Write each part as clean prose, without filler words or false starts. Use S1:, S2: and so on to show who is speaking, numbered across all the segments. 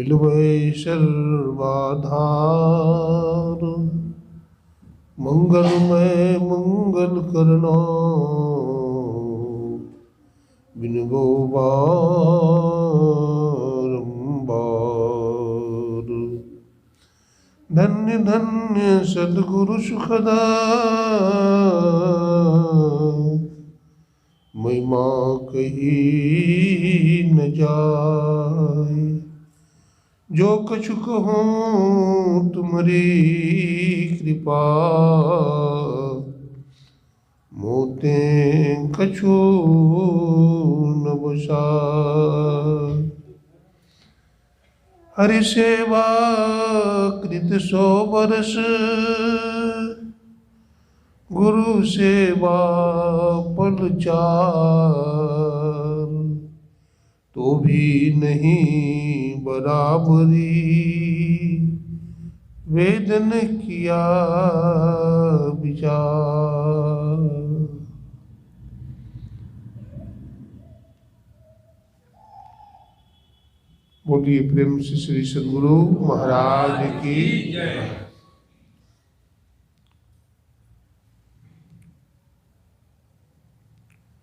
S1: मिलवै सर्वाधार, मंगलमय मंगल करना, बिनबो बारंबार। धन्य धन्य सद्गुरु सुखदाय, महिमा कही न जाय। जो कछु कहूँ तुम्हारी कृपा, मोते कछु न बसाय। हरि सेवा कृत 100 बरस, गुरु सेवा पल 4, तो भी नहीं बराबरी, वेदन किया विचार। बोलिए प्रेम से श्री सद्गुरु महाराज की जय।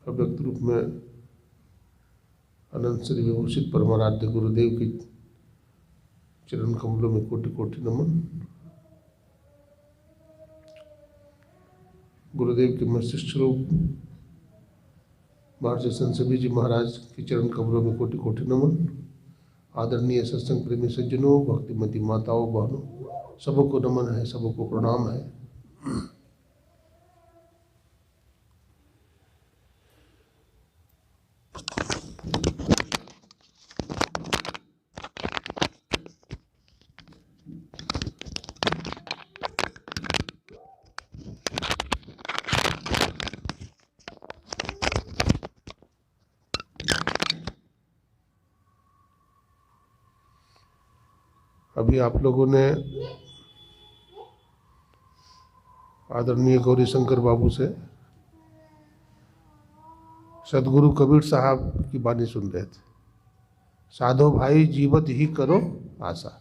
S1: अव्यक्त रूप में अनंत श्री विभूषित परमाराध्य गुरुदेव की चरण कमलों में कोटि कोटि नमन। गुरुदेव के मस्तिष्क रूप महर्षि संत सभी जी महाराज के चरण कमलों में कोटि कोटि नमन। आदरणीय सत्संग प्रेमी सज्जनों, भक्तिमती माताओं बहनों, सबको नमन है, सबको प्रणाम है। अभी आप लोगों ने आदरणीय गौरी शंकर बाबू से सदगुरु कबीर साहब की वाणी सुन रहे थे। साधो भाई जीवत ही करो आशा।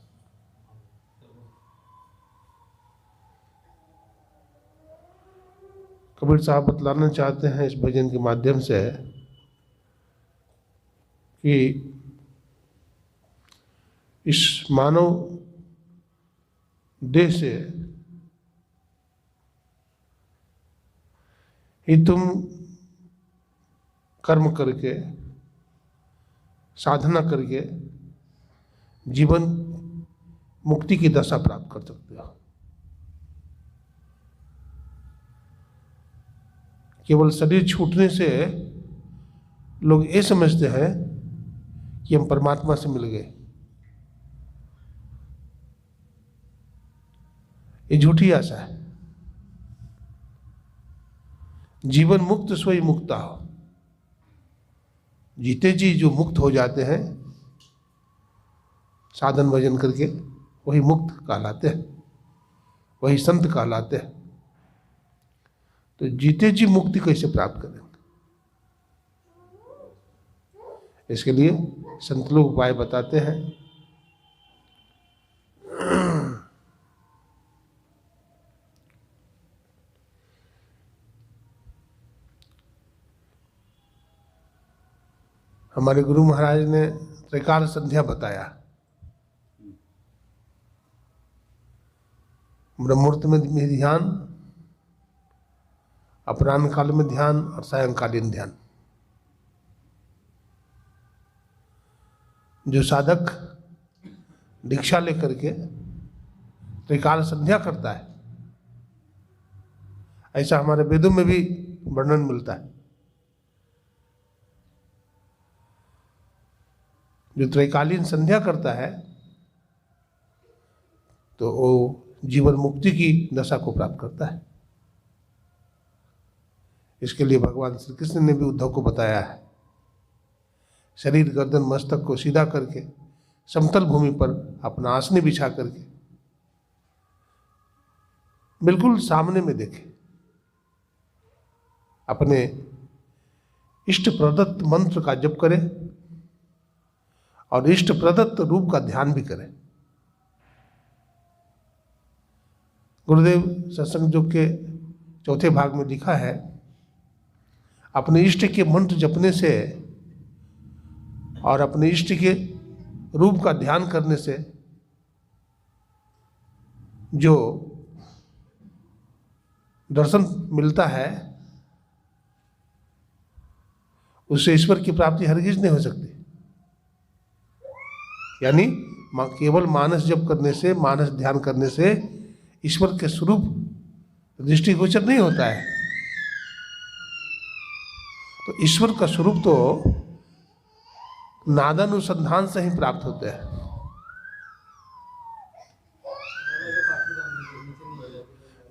S1: कबीर साहब बतलाना चाहते हैं इस भजन के माध्यम से कि इस मानव देह से ही तुम कर्म करके, साधना करके जीवन मुक्ति की दशा प्राप्त कर सकते हो। केवल शरीर छूटने से लोग ये समझते हैं कि हम परमात्मा से मिल गए। ये झूठी आशा है। जीवन मुक्त सोई मुक्ता हो। जीते जी जो मुक्त हो जाते हैं साधन भजन करके, वही मुक्त कहलाते हैं, वही संत कहलाते हैं। तो जीते जी मुक्ति कैसे प्राप्त करेंगे? इसके लिए संत लोग उपाय बताते हैं। हमारे गुरु महाराज ने त्रिकाल संध्या बताया। ब्रह्मुहूर्त में ध्यान, अपराह्न काल में ध्यान और सायंकालीन ध्यान। जो साधक दीक्षा लेकर के त्रिकाल संध्या करता है, ऐसा हमारे वेदों में भी वर्णन मिलता है। जो त्रैकालीन संध्या करता है तो वो जीवन मुक्ति की दशा को प्राप्त करता है। इसके लिए भगवान श्री कृष्ण ने भी उद्धव को बताया है, शरीर गर्दन मस्तक को सीधा करके समतल भूमि पर अपना आसनी बिछा करके बिल्कुल सामने में देखे, अपने इष्ट प्रदत्त मंत्र का जप करे और इष्ट प्रदत्त रूप का ध्यान भी करें। गुरुदेव सत्संग योग के चौथे भाग में लिखा है, अपने इष्ट के मंत्र जपने से और अपने इष्ट के रूप का ध्यान करने से जो दर्शन मिलता है उससे ईश्वर की प्राप्ति हरगिज नहीं हो सकती। यानी केवल मानस जप करने से, मानस ध्यान करने से ईश्वर के स्वरूप दृष्टिगोचर नहीं होता है। तो ईश्वर का स्वरूप तो नादानुसंधान से ही प्राप्त होता है।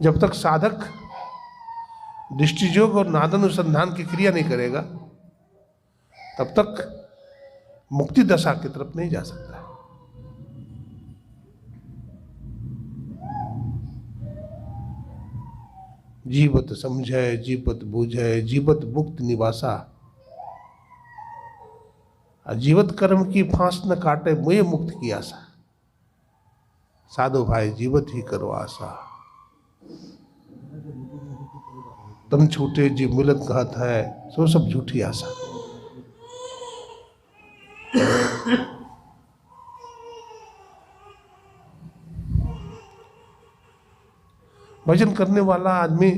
S1: जब तक साधक दृष्टियोग और नादानुसंधान की क्रिया नहीं करेगा तब तक मुक्ति दशा की तरफ नहीं जा सकता। जीवत समझे जीवत बूझे जीवत मुक्त निवासा, जीवत कर्म की फांस न काटे मुझे मुक्त की आशा। साधो भाई जीवत ही करो आशा, तम छूटे जी मिलत कहत है सो सब झूठी आशा। भजन करने वाला आदमी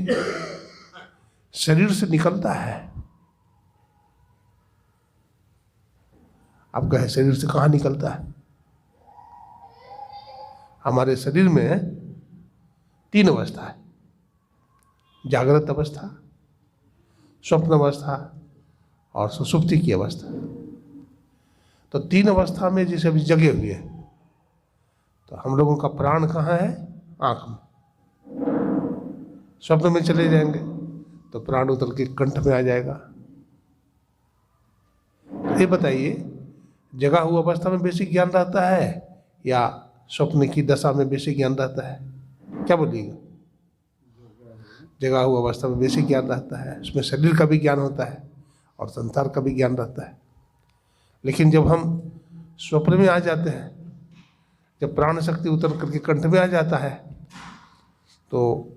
S1: शरीर से निकलता है। आप कहे शरीर से कहाँ निकलता है? हमारे शरीर में 3 अवस्था है, जागृत अवस्था, स्वप्न अवस्था और सुषुप्ति की अवस्था। तो 3 अवस्था में जैसे अभी जगे हुए हैं, तो हम लोगों का प्राण कहाँ है? आंख में। स्वप्न में चले जाएंगे तो प्राण उतर के कंठ में आ जाएगा। ये बताइए, जगा हुआ अवस्था में बेसिक ज्ञान रहता है या स्वप्न की दशा में बेसिक ज्ञान रहता है? क्या बोलिएगा? जगा हुआ अवस्था में बेसिक ज्ञान रहता है, उसमें शरीर का भी ज्ञान होता है और संसार का भी ज्ञान रहता है। लेकिन जब हम स्वप्न में आ जाते हैं, जब प्राण शक्ति उतर करके कंठ में आ जाता है, तो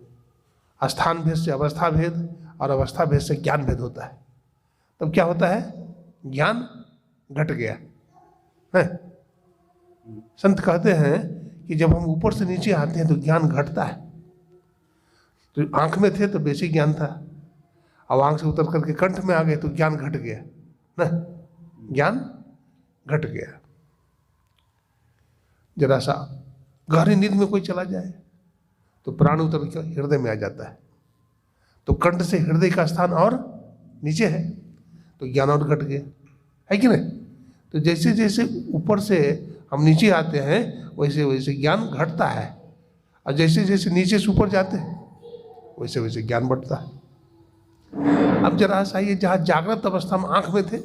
S1: स्थान भेद से अवस्था भेद और अवस्था भेद से ज्ञान भेद होता है। तब क्या होता है? ज्ञान घट गया है। संत कहते हैं कि जब हम ऊपर से नीचे आते हैं तो ज्ञान घटता है। तो आंख में थे तो बेसिक ज्ञान था, अब आंख से उतर करके कंठ में आ गए तो ज्ञान घट गया ना, ज्ञान घट गया। जरा सा गहरी नींद में कोई चला जाए तो प्राण उतर के हृदय में आ जाता है, तो कंठ से हृदय का स्थान और नीचे है, तो ज्ञान और घट गया, है कि नहीं? तो जैसे जैसे ऊपर से हम नीचे आते हैं वैसे वैसे ज्ञान घटता है, और जैसे जैसे नीचे से ऊपर जाते हैं वैसे वैसे ज्ञान बढ़ता है। अब जरा सा ये, जहाँ जागृत अवस्था में आंख में थे,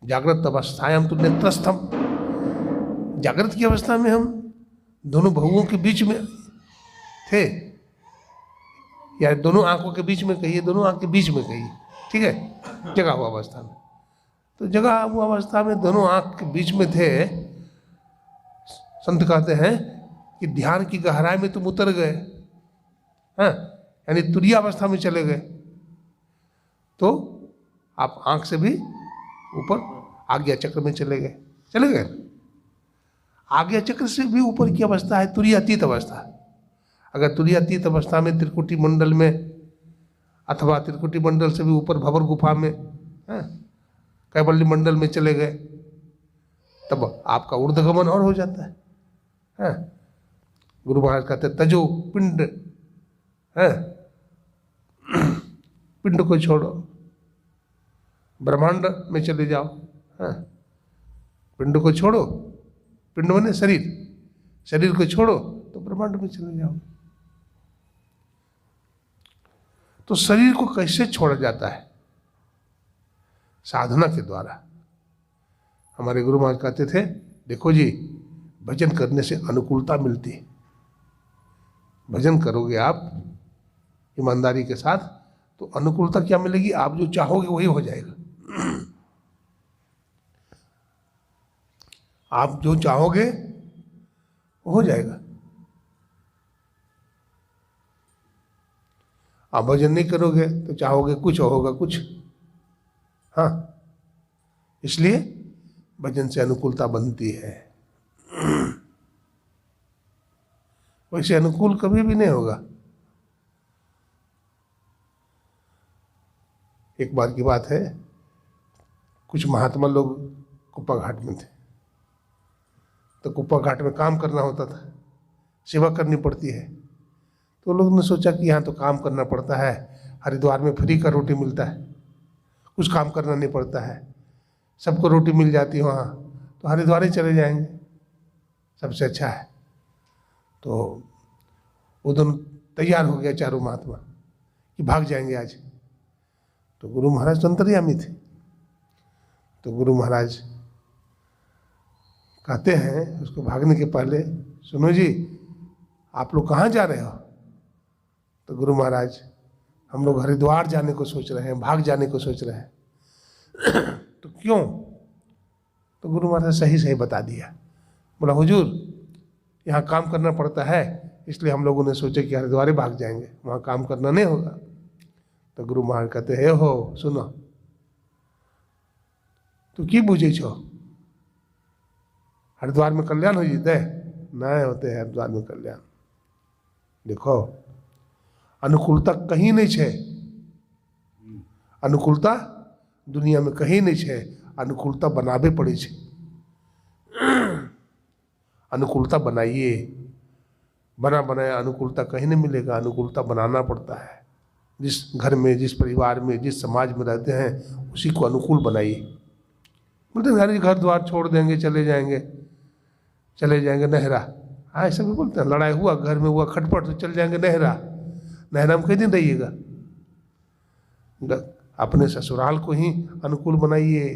S1: जागृत अवस्थायाम तो नेत्रस्थम, जागृत की अवस्था में हम दोनों बहुओं के बीच में थे, या दोनों आंखों के बीच में कहिए, दोनों आंख के बीच में कहिए, ठीक है, जगा हुआ अवस्था में। तो जगा हुआ अवस्था में दोनों आंख के बीच में थे। संत कहते हैं कि ध्यान की गहराई में तुम उतर गए, हाँ, यानी तुरीय अवस्था में चले गए, तो आप आंख से भी ऊपर आज्ञा चक्र में चले गए। आज्ञा चक्र से भी ऊपर की अवस्था है तुरीय अतीत अवस्था। अगर तुरीय अतीत अवस्था में त्रिकुटी मंडल में, अथवा त्रिकुटी मंडल से भी ऊपर भंवर गुफा में, कैवल्य मंडल में चले गए, तब आपका ऊर्ध्वगमन और हो जाता है। गुरु महाराज कहते तजो पिंड, पिंड को छोड़ो, ब्रह्मांड में चले जाओ। पिंड को छोड़ो, पिंड बने शरीर, शरीर को छोड़ो तो ब्रह्मांड में चले जाओ। तो शरीर को कैसे छोड़ा जाता है? साधना के द्वारा। हमारे गुरु महाराज कहते थे, देखो जी, भजन करने से अनुकूलता मिलती है। भजन करोगे आप ईमानदारी के साथ तो अनुकूलता क्या मिलेगी? आप जो चाहोगे वही हो जाएगा। आप जो चाहोगे वो हो जाएगा। आप भजन नहीं करोगे तो चाहोगे कुछ होगा कुछ। हाँ, इसलिए भजन से अनुकूलता बनती है। वैसे अनुकूल कभी भी नहीं होगा। एक बार की बात है, कुछ महात्मा लोग कुप्पा घाट में थे। तो कुप्पा घाट में काम करना होता था, सेवा करनी पड़ती है। तो लोगों ने सोचा कि यहाँ तो काम करना पड़ता है, हरिद्वार में फ्री का रोटी मिलता है, कुछ काम करना नहीं पड़ता है, सबको रोटी मिल जाती है वहाँ, तो हरिद्वार ही चले जाएंगे, सबसे अच्छा है। तो वो दोनों तैयार हो गया, चारों महात्मा, कि भाग जाएंगे आज। तो गुरु महाराज तो अंतर्यामी थे। तो गुरु महाराज कहते हैं उसको भागने के पहले, सुनो जी आप लोग कहाँ जा रहे हो? तो गुरु महाराज, हम लोग हरिद्वार जाने को सोच रहे हैं, भाग जाने को सोच रहे हैं। तो क्यों? तो गुरु महाराज सही सही बता दिया। बोला हुजूर यहाँ काम करना पड़ता है, इसलिए हम लोगों ने सोचे कि हरिद्वार ही भाग जाएंगे, वहाँ काम करना नहीं होगा। तो गुरु महाराज कहते हे हो सुनो, तू की बुझे छो? हरिद्वार में कल्याण हो जीते नहीं होते हैं हरिद्वार में कल्याण। देखो अनुकूलता कहीं नहीं छे, अनुकूलता दुनिया में कहीं नहीं छे, अनुकूलता बनावे पड़ी छे। अनुकूलता बनाइए, बना बनाया अनुकूलता कहीं नहीं मिलेगा, अनुकूलता बनाना पड़ता है। जिस घर में, जिस परिवार में, जिस समाज में रहते हैं उसी को अनुकूल बनाइए। बोलते घर द्वार छोड़ देंगे, चले जाएंगे नहरा। हाँ ऐसा भी बोलते हैं, लड़ाई हुआ, घर में हुआ खटपट, तो चल जाएंगे नहरा। नहरा में कई दिन रहिएगा। अपने ससुराल को ही अनुकूल बनाइए,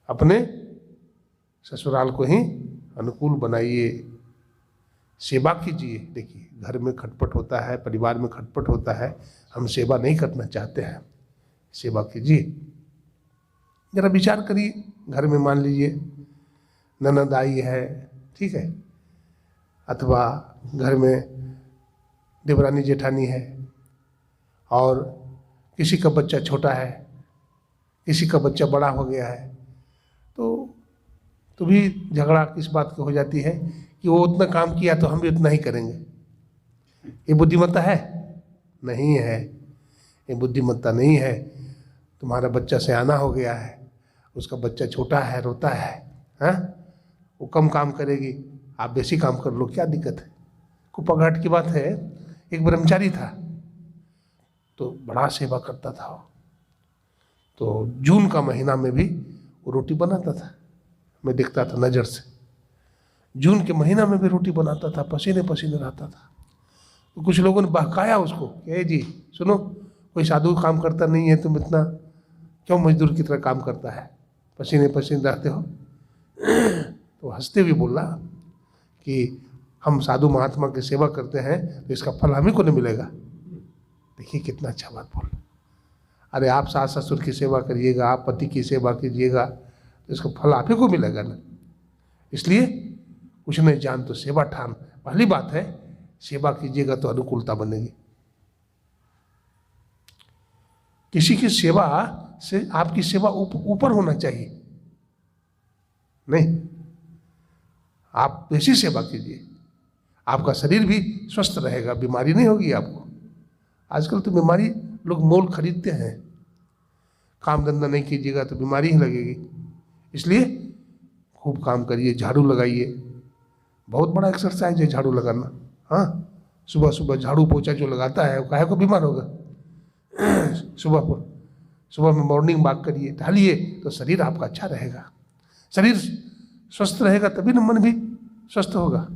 S1: अपने ससुराल को ही अनुकूल बनाइए। सेवा कीजिए। देखिए घर में खटपट होता है, परिवार में खटपट होता है, हम सेवा नहीं करना चाहते हैं, सेवा कीजिए। जरा विचार करिए, घर में मान लीजिए ननद आई है, ठीक है, अथवा घर में देवरानी जेठानी है, और किसी का बच्चा छोटा है, किसी का बच्चा बड़ा हो गया है, तो भी झगड़ा किस बात की हो जाती है कि वो उतना काम किया तो हम भी उतना ही करेंगे। ये बुद्धिमत्ता है? नहीं है, ये बुद्धिमत्ता नहीं है। तुम्हारा बच्चा सयाना हो गया है, उसका बच्चा छोटा है, रोता है, हाँ, वो कम काम करेगी, आप बेसी काम कर लो, क्या दिक्कत है? कुप्पा घाट की बात है, एक ब्रह्मचारी था तो बड़ा सेवा करता था। तो जून का महीना में भी वो रोटी बनाता था, मैं देखता था नज़र से। जून के महीना में भी रोटी बनाता था, पसीने पसीने रहता था। तो कुछ लोगों ने बहकाया उसको, ए जी सुनो, कोई साधु काम करता नहीं है, तुम इतना क्यों मजदूर की तरह काम करता है, पसीने पसीने रहते हो? तो हंसते हुए बोला कि हम साधु महात्मा की सेवा करते हैं तो इसका फल हमें को नहीं मिलेगा। देखिए कितना अच्छा बात बोल। अरे आप सास ससुर की सेवा करिएगा, आप पति की सेवा कीजिएगा तो इसका फल आप ही को मिलेगा ना। इसलिए कुछ नहीं जान तो सेवा ठान। पहली बात है सेवा कीजिएगा तो अनुकूलता बनेगी। किसी की सेवा से आपकी सेवा ऊपर होना चाहिए, नहीं, आप वैसी सेवा कीजिए, आपका शरीर भी स्वस्थ रहेगा, बीमारी नहीं होगी आपको। आजकल तो बीमारी लोग मोल खरीदते हैं, काम धंधा नहीं कीजिएगा तो बीमारी ही लगेगी। इसलिए खूब काम करिए, झाड़ू लगाइए, बहुत बड़ा एक्सरसाइज है झाड़ू लगाना। हाँ, सुबह सुबह झाड़ू पोछा जो लगाता है वो काहे को बीमार होगा? सुबह में मॉर्निंग वॉक करिए, टहलिए, तो शरीर आपका अच्छा रहेगा। शरीर स्वस्थ रहेगा तभी न मन भी स्वस्थ होगा।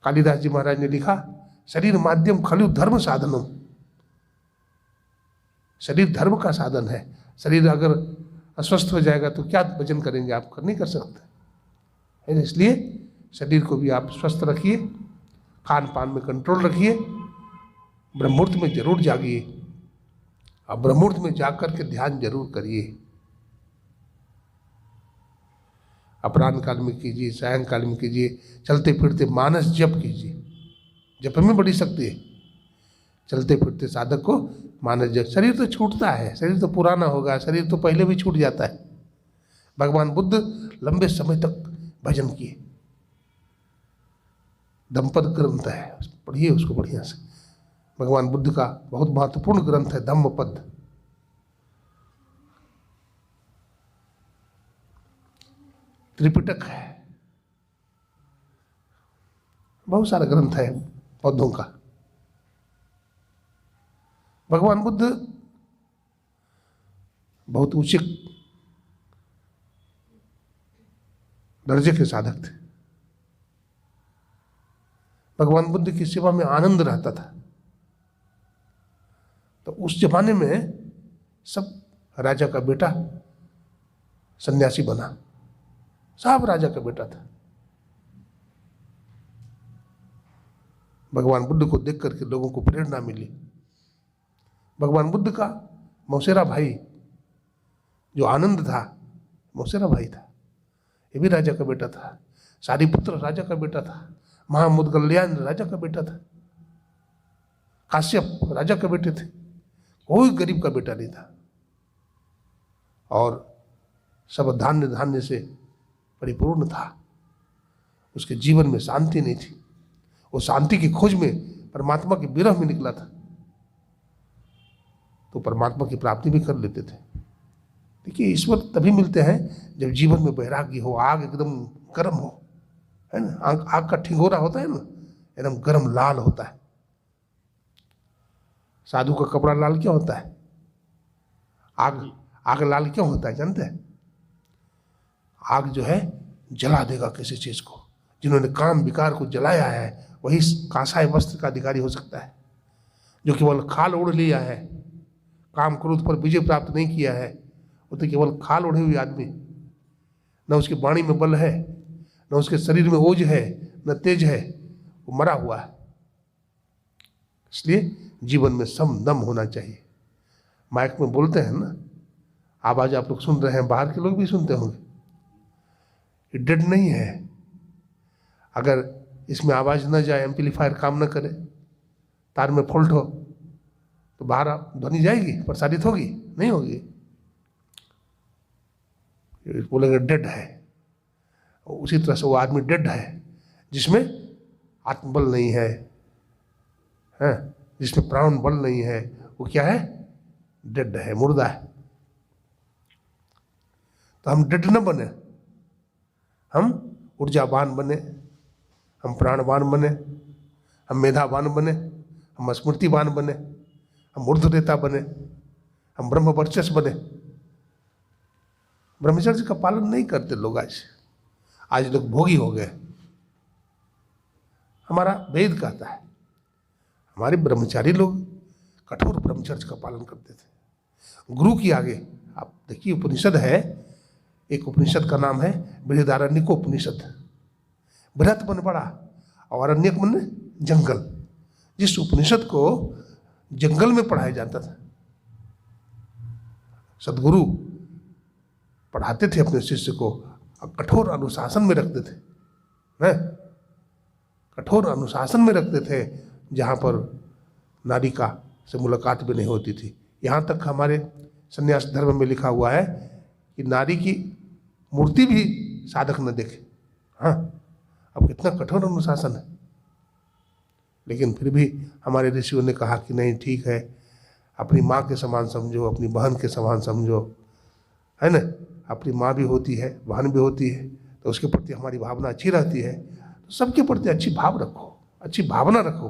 S1: कालिदास जी महाराज ने लिखा, शरीर माध्यम खलु धर्म साधनम। शरीर धर्म का साधन है। शरीर अगर अस्वस्थ हो जाएगा तो क्या भजन करेंगे आप? नहीं कर सकते। इसलिए शरीर को भी आप स्वस्थ रखिए, खान पान में कंट्रोल रखिए, ब्रह्ममुहूर्त में जरूर जागिए, और ब्रह्ममुहूर्त में जाग करके ध्यान जरूर करिए। अपराह्न काल में कीजिए, सायंकाल में कीजिए, चलते फिरते मानस जप कीजिए। जप में बड़ी शक्ति है। चलते फिरते साधक को मानस जप। शरीर तो छूटता है, शरीर तो पुराना होगा, शरीर तो पहले भी छूट जाता है। भगवान बुद्ध लंबे समय तक भजन किए। धम्मपद ग्रंथ है, पढ़िए उसको बढ़िया से। भगवान बुद्ध का बहुत महत्वपूर्ण ग्रंथ है धम्मपद। त्रिपिटक है, बहुत सारा ग्रंथ है बौद्धों का। भगवान बुद्ध बहुत ऊंचे दर्जे के साधक थे। भगवान बुद्ध की सेवा में आनंद रहता था। तो उस जमाने में सब राजा का बेटा सन्यासी बना, सब राजा का बेटा था। भगवान बुद्ध को देख करके लोगों को प्रेरणा मिली। भगवान बुद्ध का मौसेरा भाई जो आनंद था, मौसेरा भाई था, ये भी राजा का बेटा था। सारिपुत्र राजा का बेटा था। महामुदगल्यान राजा का बेटा था। काश्यप राजा के बेटे थे। कोई गरीब का बेटा नहीं था। और सब धान्य धान्य से परिपूर्ण था। उसके जीवन में शांति नहीं थी। वो शांति की खोज में परमात्मा के विरह में निकला था, तो परमात्मा की प्राप्ति भी कर लेते थे। देखिए, ईश्वर तभी मिलते हैं जब जीवन में वैराग्य हो, आग एकदम गर्म हो, है ना। आग का ठिंगोरा होता है ना, एकदम गर्म लाल होता है। साधु का कपड़ा लाल क्यों होता है? आग लाल क्यों होता है जानते हैं? आग जो है जला देगा किसी चीज को। जिन्होंने काम विकार को जलाया है वही कांसाय वस्त्र का अधिकारी हो सकता है। जो केवल खाल ओढ़ लिया है, काम क्रोध पर विजय प्राप्त नहीं किया है, वो तो केवल खाल ओढ़े हुए आदमी। न उसकी वाणी में बल है, न उसके शरीर में ओज है, न तेज है, वो मरा हुआ है। इसलिए जीवन में सम दम होना चाहिए। माइक में बोलते हैं ना, आवाज आप लोग सुन रहे हैं, बाहर के लोग भी सुनते होंगे। ये डेड नहीं है। अगर इसमें आवाज न जाए, एम्पलीफायर काम न करे, तार में फॉल्ट हो, तो बाहर ध्वनि जाएगी, प्रसारित होगी? नहीं होगी। बोलेंगे डेड है। उसी तरह से वो आदमी डेड है जिसमें आत्मबल नहीं है, हैं? जिसमें प्राण बल नहीं है, वो क्या है? डेड है, मुर्दा है। तो हम डेड न बने, हम ऊर्जावान बने, हम प्राणवान बने, हम मेधावान बने, हम स्मृतिवान बने, हम ऊर्ध्वरेता बने, हम ब्रह्म वर्चस्व बने। ब्रह्मचर्य का पालन नहीं करते लोग। आज लोग भोगी हो गए। हमारा वेद कहता है, हमारे ब्रह्मचारी लोग कठोर ब्रह्मचर्य का पालन करते थे। गुरु की आगे आप देखिए, उपनिषद है, एक उपनिषद का नाम है बृहदारण्यकोपनिषद। बृहत मन बड़ा और अरण्यक मन जंगल। जिस उपनिषद को जंगल में पढ़ाया जाता था, सदगुरु पढ़ाते थे अपने शिष्य को, कठोर अनुशासन में रखते थे, हैं? कठोर अनुशासन में रखते थे, जहाँ पर नारी का से मुलाकात भी नहीं होती थी। यहाँ तक हमारे संन्यास धर्म में लिखा हुआ है कि नारी की मूर्ति भी साधक न देखे। हाँ, अब कितना कठोर अनुशासन है। लेकिन फिर भी हमारे ऋषियों ने कहा कि नहीं, ठीक है, अपनी माँ के समान समझो, अपनी बहन के समान समझो, है ना। अपनी माँ भी होती है, बहन भी होती है, तो उसके प्रति हमारी भावना अच्छी रहती है। तो सबके प्रति अच्छी भाव रखो, अच्छी भावना रखो,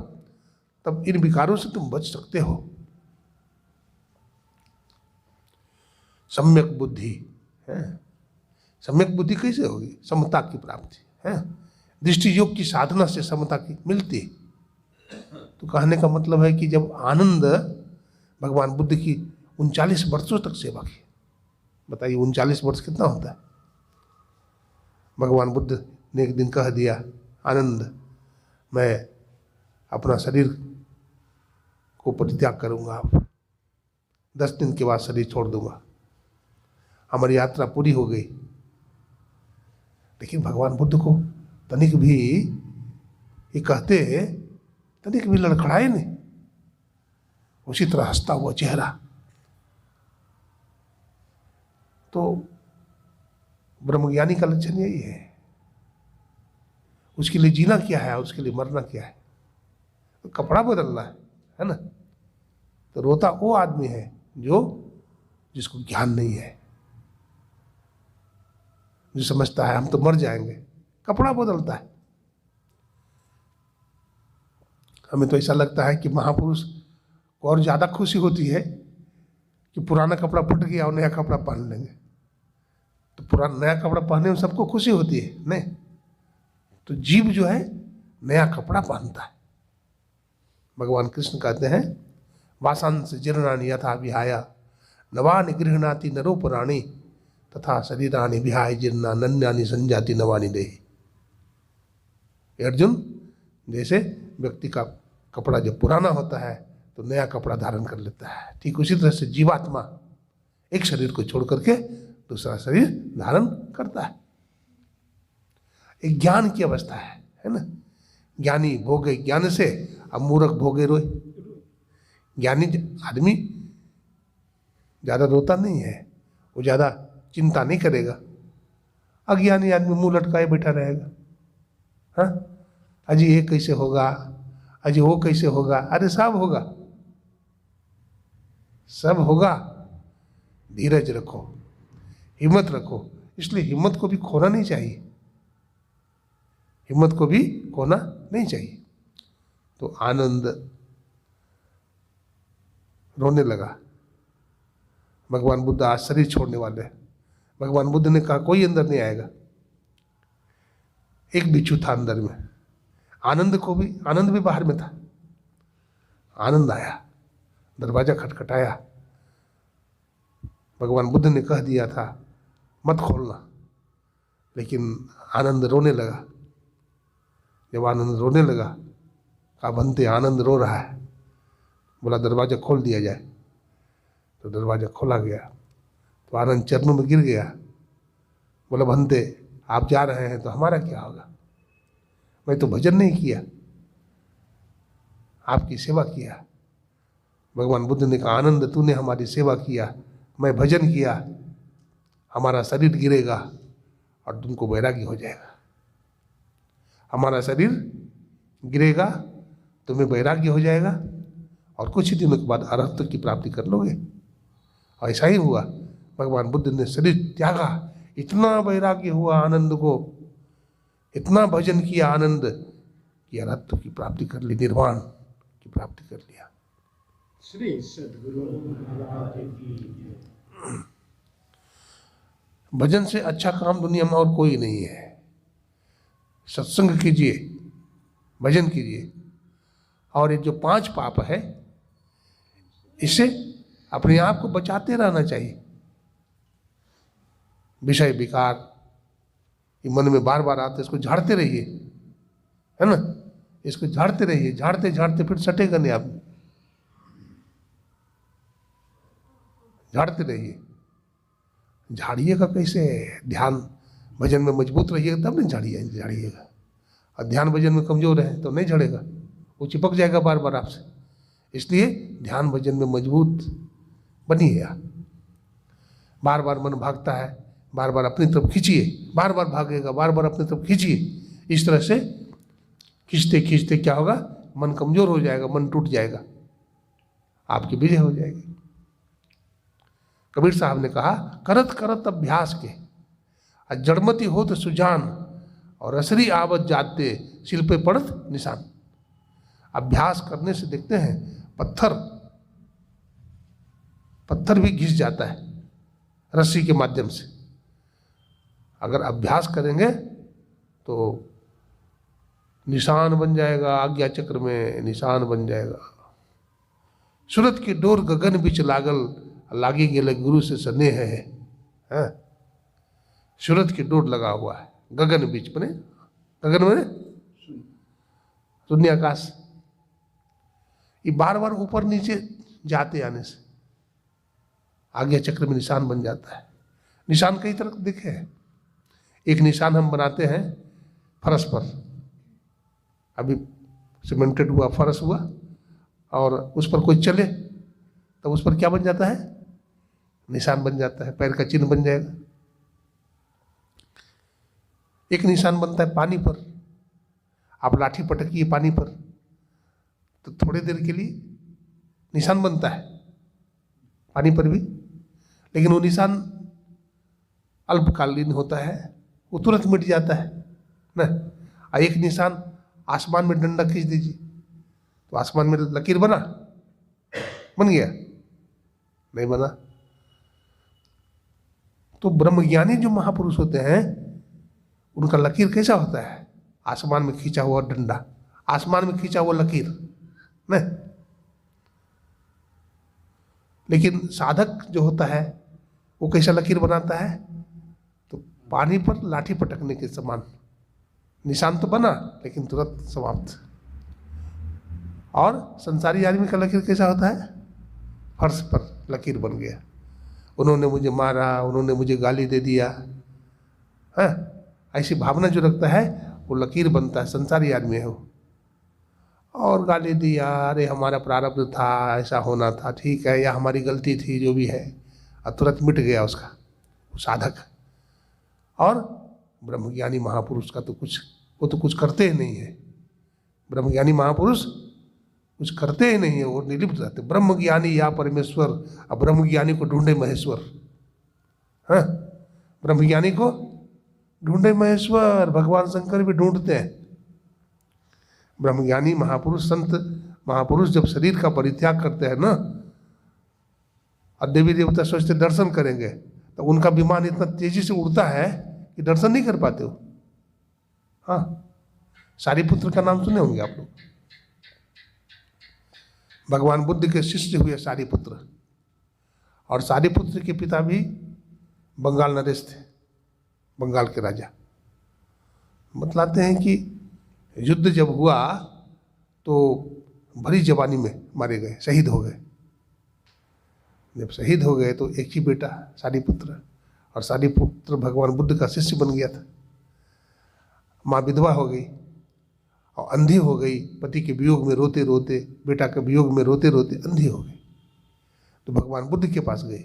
S1: तब इन विकारों से तुम बच सकते हो। सम्यक बुद्धि है। सम्यक बुद्धि कैसे होगी? समता की प्राप्ति है। दृष्टि योग की साधना से समता की मिलती है। तो कहने का मतलब है कि जब आनंद भगवान बुद्ध की 39 वर्षों तक सेवा की, बताइए 39 वर्ष कितना होता है? भगवान बुद्ध ने एक दिन कह दिया, आनंद, मैं अपना शरीर को परित्याग करूंगा, 10 दिन के बाद शरीर छोड़ दूंगा। हमारी यात्रा पूरी हो गई। लेकिन भगवान बुद्ध को तनिक भी ये कहते, तनिक भी लड़खड़ाए नहीं, उसी तरह हंसता हुआ चेहरा। तो ब्रह्मज्ञानी का लक्षण यही है। उसके लिए जीना क्या है, उसके लिए मरना क्या है, तो कपड़ा बदलना है ना। तो रोता वो आदमी है जिसको ज्ञान नहीं है, जो समझता है हम तो मर जाएंगे, कपड़ा बदलता है। हमें तो ऐसा लगता है कि महापुरुष को और ज्यादा खुशी होती है कि पुराना कपड़ा फट गया और नया कपड़ा पहन लेंगे। तो पुराना नया कपड़ा पहनने में सबको खुशी होती है नहीं, तो जीव जो है नया कपड़ा पहनता है। भगवान कृष्ण कहते हैं वासांस जीर्णानि यथा विहाय नवानि गृह्णाति नरोपराणि तथा शरीराणि विहाय जीर्णा नन्यानि संजाति नवानि देहि। अर्जुन, जैसे व्यक्ति का कपड़ा जब पुराना होता है तो नया कपड़ा धारण कर लेता है, ठीक उसी तरह से जीवात्मा एक शरीर को छोड़ करके दूसरा शरीर धारण करता है। एक ज्ञान की अवस्था है ना। ज्ञानी भोगे ज्ञान से, अब मूर्ख भोगे रोए। ज्ञानी आदमी ज्यादा रोता नहीं है, वो ज्यादा चिंता नहीं करेगा। अज्ञानी आदमी मुंह लटकाए बैठा रहेगा। हाँ, अजी ये कैसे होगा, अजी वो कैसे होगा। अरे सब होगा, सब होगा। धीरज रखो, हिम्मत रखो। इसलिए हिम्मत को भी खोना नहीं चाहिए, हिम्मत को भी खोना नहीं चाहिए। तो आनंद रोने लगा। भगवान बुद्ध आज शरीर छोड़ने वाले हैं। भगवान बुद्ध ने कहा कोई अंदर नहीं आएगा। एक बिच्छू था अंदर में, आनंद भी बाहर में था। आनंद आया, दरवाजा खटखटाया। भगवान बुद्ध ने कह दिया था मत खोलना, लेकिन आनंद रोने लगा। जब आनंद रोने लगा, कहा बनते आनंद रो रहा है, बोला दरवाजा खोल दिया जाए। तो दरवाजा खोला गया तो आनंद चरणों में गिर गया। बोला बनते आप जा रहे हैं तो हमारा क्या होगा, मैं तो भजन नहीं किया, आपकी सेवा किया। भगवान बुद्ध ने कहा आनंद तूने हमारी सेवा किया, मैं भजन किया, हमारा शरीर गिरेगा और तुमको वैराग्य हो जाएगा। हमारा शरीर गिरेगा, तुम्हें वैराग्य हो जाएगा और कुछ ही दिनों के बाद अरहत्व की प्राप्ति कर लोगे। और ऐसा ही हुआ। भगवान बुद्ध ने शरीर त्यागा, इतना वैराग्य हुआ आनंद को, इतना भजन किया आनंद कि अरहत्व की प्राप्ति कर ली, निर्वाण की प्राप्ति कर लिया।
S2: श्री सद्गुरु महाराज की।
S1: भजन से अच्छा काम दुनिया में और कोई नहीं है। सत्संग कीजिए, भजन कीजिए, और ये जो 5 पाप है इससे अपने आप को बचाते रहना चाहिए। विषय विकार ये मन में बार बार आते, इसको झाड़ते रहिए, है ना। इसको झाड़ते रहिए, झाड़ते झाड़ते फिर सटेगा नहीं आप, झाड़ते रहिए। झाड़िएगा कैसे, ध्यान भजन में मजबूत रहिएगा तब नहीं झाड़िएगा। और ध्यान भजन में कमजोर है तो नहीं झड़ेगा, वो चिपक जाएगा बार बार आपसे। इसलिए ध्यान भजन में मजबूत बनिए। बार बार मन भागता है, बार बार अपनी तरफ खींचिए, बार बार भागेगा, बार बार अपनी तरफ खींचिए। इस तरह से खींचते खींचते क्या होगा, मन कमजोर हो जाएगा, मन टूट जाएगा, आपकी विजय हो जाएगी। कबीर साहब ने कहा करत करत अभ्यास के जड़मती हो तो सुजान और असरी आवत जाते शिल पे पड़त निशान। अभ्यास करने से देखते हैं पत्थर भी घिस जाता है रस्सी के माध्यम से। अगर अभ्यास करेंगे तो निशान बन जाएगा, आज्ञा चक्र में निशान बन जाएगा। सूरत की डोर गगन बीच लागल लागी गेले गुरु से स्नेह है। सूरत की डोर लगा हुआ है गगन बीच में, गगन में शून्य आकाश। ये बार बार ऊपर नीचे जाते आने से आज्ञा चक्र में निशान बन जाता है। निशान कई तरह के दिखे हैं। एक निशान हम बनाते हैं फर्श पर, अभी सीमेंटेड हुआ फर्श हुआ और उस पर कोई चले तो उस पर क्या बन जाता है? निशान बन जाता है, पैर का चिन्ह बन जाएगा। एक निशान बनता है पानी पर, आप लाठी पटकिए पानी पर तो थोड़ी देर के लिए निशान बनता है पानी पर भी, लेकिन वो निशान अल्पकालीन होता है, वो तुरंत मिट जाता है ना। एक निशान आसमान में डंडा खींच दीजिए तो आसमान में लकीर बन गया? नहीं बना। तो ब्रह्मज्ञानी जो महापुरुष होते हैं उनका लकीर कैसा होता है? आसमान में खींचा हुआ डंडा, आसमान में खींचा हुआ लकीर न। लेकिन साधक जो होता है वो कैसा लकीर बनाता है? तो पानी पर लाठी पटकने के समान निशान तो बना लेकिन तुरंत समाप्त। और संसारी आदमी का लकीर कैसा होता है? फर्श पर लकीर बन गया, उन्होंने मुझे मारा, उन्होंने मुझे गाली दे दिया, हाँ, ऐसी भावना जो रखता है वो लकीर बनता है, संसारी आदमी है वो। और गाली दिया, अरे हमारा प्रारब्ध था, ऐसा होना था, ठीक है, या हमारी गलती थी, जो भी है, और तुरंत मिट गया उसका, वो साधक। और ब्रह्मज्ञानी महापुरुष का तो कुछ, वो तो कुछ करते ही नहीं है। ब्रह्मज्ञानी महापुरुष कुछ करते ही नहीं है, वो निर्लिप्त रहते। ब्रह्मज्ञानी या परमेश्वर, अब ब्रह्मज्ञानी को ढूंढे महेश्वर, हाँ, ब्रह्मज्ञानी को ढूंढे महेश्वर, भगवान शंकर भी ढूंढते हैं। ब्रह्मज्ञानी महापुरुष, संत महापुरुष जब शरीर का परित्याग करते हैं ना, और देवी देवता सोचते दर्शन करेंगे, तो उनका विमान इतना तेजी से उड़ता है कि दर्शन नहीं कर पाते हो। हाँ, सारीपुत्र का नाम सुने होंगे आप लोग, भगवान बुद्ध के शिष्य हुए सारीपुत्र, और सारीपुत्र के पिता भी बंगाल नरेश थे, बंगाल के राजा। बतलाते हैं कि युद्ध जब हुआ तो भरी जवानी में मारे गए, शहीद हो गए। जब शहीद हो गए तो एक ही बेटा सारीपुत्र, और सारीपुत्र भगवान बुद्ध का शिष्य बन गया था। माँ विधवा हो गई और अंधी हो गई, पति के वियोग में रोते रोते, बेटा के वियोग में रोते रोते अंधी हो गई। तो भगवान बुद्ध के पास गई,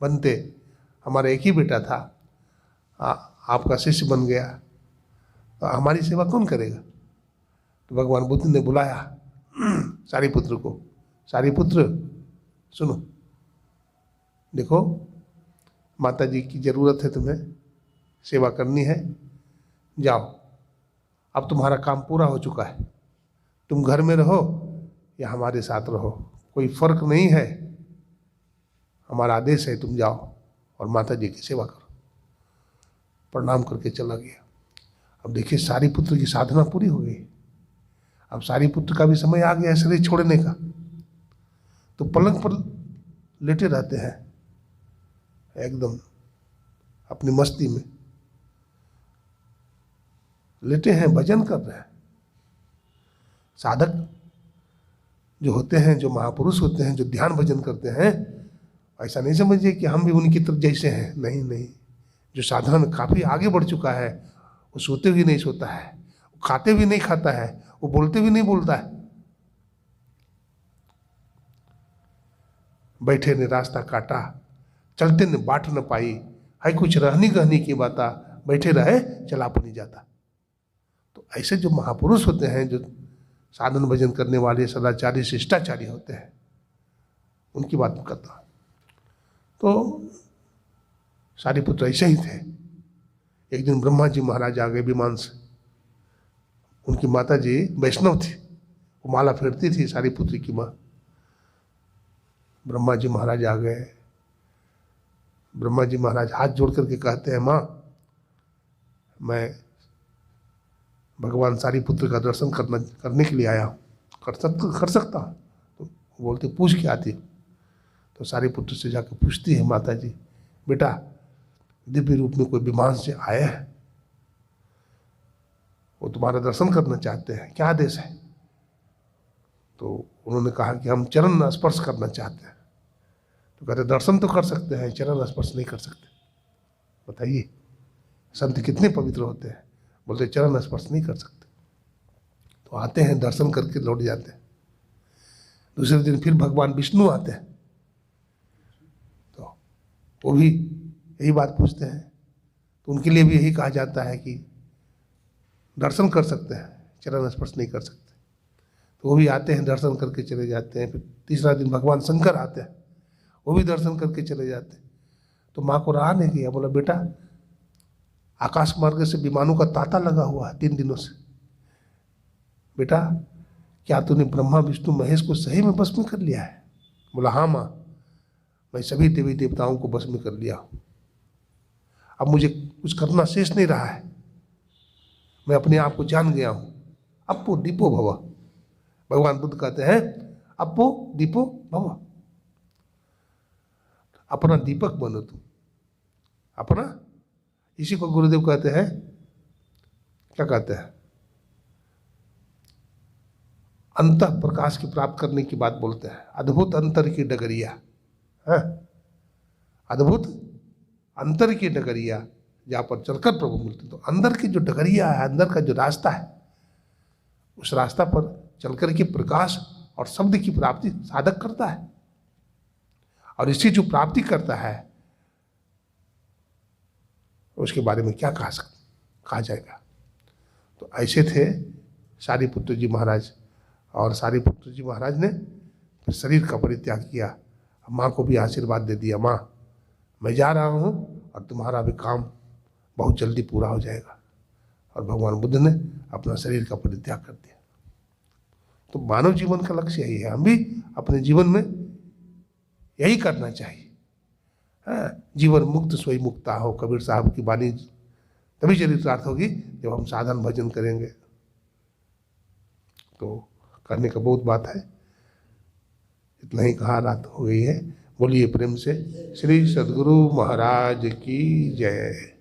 S1: बनते हमारा एक ही बेटा था, आपका शिष्य बन गया, तो हमारी सेवा कौन करेगा? तो भगवान बुद्ध ने बुलाया सारीपुत्र को, सारीपुत्र सुनो, देखो माता जी की जरूरत है, तुम्हें सेवा करनी है, जाओ, अब तुम्हारा काम पूरा हो चुका है, तुम घर में रहो या हमारे साथ रहो, कोई फर्क नहीं है, हमारा आदेश है, तुम जाओ और माता जी की सेवा करो। प्रणाम करके चला गया। अब देखिए सारीपुत्र की साधना पूरी हो गई, अब सारीपुत्र का भी समय आ गया शरीर छोड़ने का। तो पलंग पर लेटे रहते हैं एकदम अपनी मस्ती में, लेटे हैं, भजन कर रहे हैं। साधक जो होते हैं, जो महापुरुष होते हैं, जो ध्यान भजन करते हैं, ऐसा नहीं समझिए कि हम भी उनकी तरफ जैसे हैं, नहीं नहीं। जो साधना में काफ़ी आगे बढ़ चुका है, वो सोते हुए नहीं सोता है, वो खाते हुए नहीं खाता है, वो बोलते हुए नहीं बोलता है। बैठे ने रास्ता काटा, चलते ने बाट न पाई, है कुछ रहनी गहनी की बाता, बैठे रहे चला नहीं जाता। तो ऐसे जो महापुरुष होते हैं, जो साधन भजन करने वाले सदाचारी शिष्टाचारी होते हैं, उनकी बात मैं करता हूँ। तो सारीपुत्र ऐसे ही थे। एक दिन ब्रह्मा जी महाराज आ गए विमान से, उनकी माता जी वैष्णव थी, वो माला फेरती थी सारीपुत्र की माँ। ब्रह्मा जी महाराज आ गए, ब्रह्मा जी महाराज हाथ जोड़ करके कहते हैं, माँ मैं भगवान सारीपुत्र का दर्शन करने के लिए आया हूँ, कर सकता हूँ? तो बोलते पूछ के आती। तो सारीपुत्र से जाकर पूछती है माता जी, बेटा दिव्य रूप में कोई विमान से आया है, वो तुम्हारा दर्शन करना चाहते हैं, क्या आदेश है? तो उन्होंने कहा कि हम चरण स्पर्श करना चाहते हैं। तो कहते दर्शन तो कर सकते हैं, चरण स्पर्श नहीं कर सकते। बताइए संत कितने पवित्र होते हैं, बोलते चरण स्पर्श नहीं कर सकते। तो आते हैं, दर्शन करके लौट जाते हैं। दूसरे दिन फिर भगवान विष्णु आते हैं, तो वो भी यही बात पूछते हैं। तो उनके लिए भी यही कहा जाता है कि दर्शन कर सकते हैं, चरण स्पर्श नहीं कर सकते। तो वो भी आते हैं, दर्शन करके चले जाते हैं। फिर तीसरा दिन भगवान शंकर आते हैं, वो भी दर्शन करके चले जाते हैं। तो माँ को रहा नहीं गया, बोला बेटा आकाश मार्ग से विमानों का तांता लगा हुआ है 3 दिनों से, बेटा क्या तूने ब्रह्मा विष्णु महेश को सही में बस में कर लिया है? बोला हाँ माँ, मैं सभी देवी देवताओं को बस में कर लिया हूँ, अब मुझे कुछ करना शेष नहीं रहा है, मैं अपने आप को जान गया हूँ। अपो दीपो भव, भगवान बुद्ध कहते हैं अपो दीपो भव, अपना दीपक बनो तुम, अपना। इसी को गुरुदेव कहते हैं, क्या कहते हैं, अंतः प्रकाश की प्राप्त करने की बात बोलते हैं। अद्भुत अंतर की डगरिया है, अद्भुत अंतर की डगरिया जहाँ पर चलकर प्रभु मिलते। तो अंदर की जो डगरिया है, अंदर का जो रास्ता है, उस रास्ता पर चलकर के प्रकाश और शब्द की प्राप्ति साधक करता है। और इसी जो प्राप्ति करता है उसके बारे में क्या कहा जाएगा। तो ऐसे थे सारिपुत्र जी महाराज। और सारिपुत्र जी महाराज ने फिर शरीर का परित्याग किया, माँ को भी आशीर्वाद दे दिया, माँ मैं जा रहा हूँ और तुम्हारा भी काम बहुत जल्दी पूरा हो जाएगा। और भगवान बुद्ध ने अपना शरीर का परित्याग कर दिया। तो मानव जीवन का लक्ष्य यही है, हम भी अपने जीवन में यही करना चाहिए। जीवन मुक्त सोई मुक्ता हो, कबीर साहब की वाणी तभी चरितार्थ होगी जब हम साधन भजन करेंगे। तो करने का बहुत बात है, इतना ही कहा, रात हो गई है। बोलिए प्रेम से श्री सद्गुरु महाराज की जय।